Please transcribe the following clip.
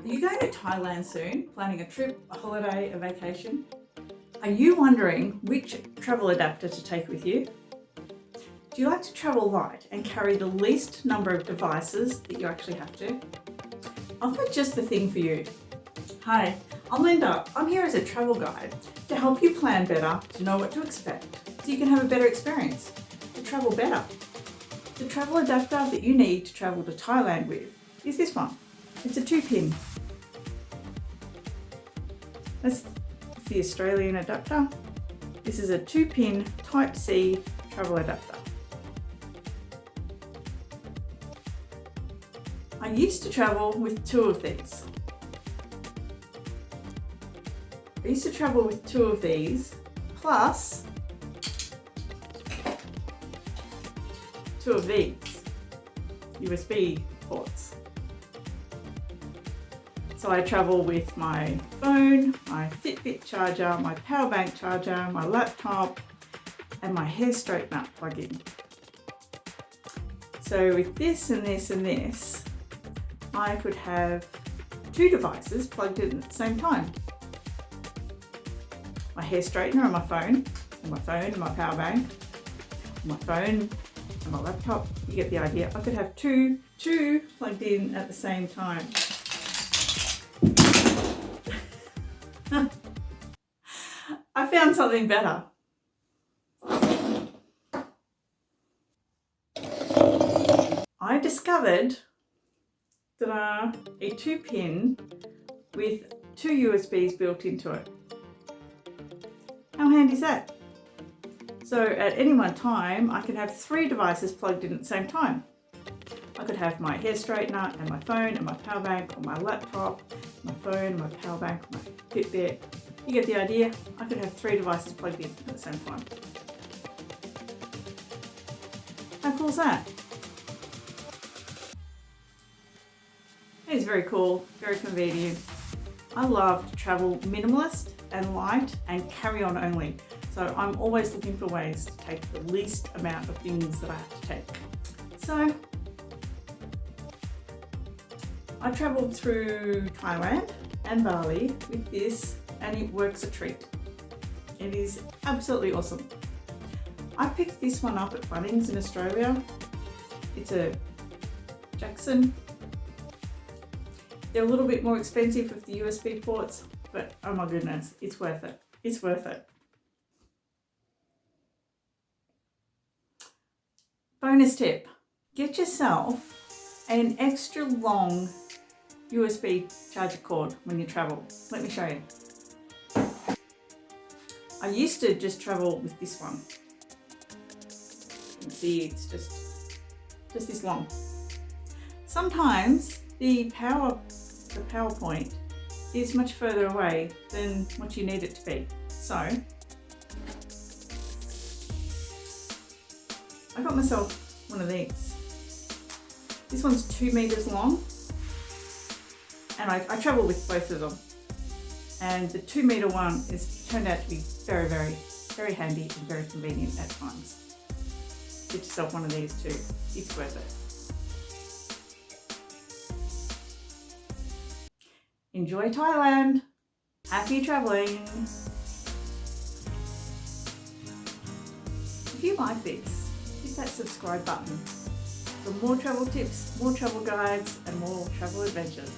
Are you going to Thailand soon? Planning a trip, a holiday, a vacation? Are you wondering which travel adapter to take with you? Do you like to travel light and carry the least number of devices that you actually have to? I've got just the thing for you. Hi, I'm Linda. I'm here as a travel guide to help you plan better, to know what to expect, so you can have a better experience, to travel better. The travel adapter that you need to travel to Thailand with is this one. It's a 2-pin. That's the Australian adapter. This is a 2-pin Type-C travel adapter. I used to travel with 2 of these. Plus 2 of these USB ports. So I travel with my phone, my Fitbit charger, my power bank charger, my laptop, and my hair straightener plug-in. So with this and this and this, I could have 2 devices plugged in at the same time. My hair straightener and my phone, and my phone and my power bank, and my phone and my laptop. You get the idea. I could have two plugged in at the same time. I found something better. I discovered that a 2-pin with 2 USBs built into it. How handy is that? So at any one time, I can have 3 devices plugged in at the same time. I could have my hair straightener and my phone and my power bank, or my laptop, my phone, my power bank, my Fitbit. You get the idea. I could have 3 devices plugged in at the same time. How cool is that? It's very cool, very convenient. I love to travel minimalist and light and carry on only. So I'm always looking for ways to take the least amount of things that I have to take. So I travelled through Thailand and Bali with this, and it works a treat. It is absolutely awesome. I picked this one up at Bunnings in Australia. It's a Jackson. They're a little bit more expensive with the USB ports, but oh my goodness, it's worth it. It's worth it. Bonus tip, get yourself an extra long USB charger cord when you travel. Let me show you. I used to just travel with this one. You can see it's just this long. Sometimes the power point is much further away than what you need it to be. So I got myself one of these. This one's 2 meters long, and I travel with both of them. And the 2 meter one is turned out to be very, very, very handy and very convenient at times. Get yourself one of these too. It's worth it. Enjoy Thailand. Happy traveling. If you like this, hit that subscribe button for more travel tips, more travel guides, and more travel adventures.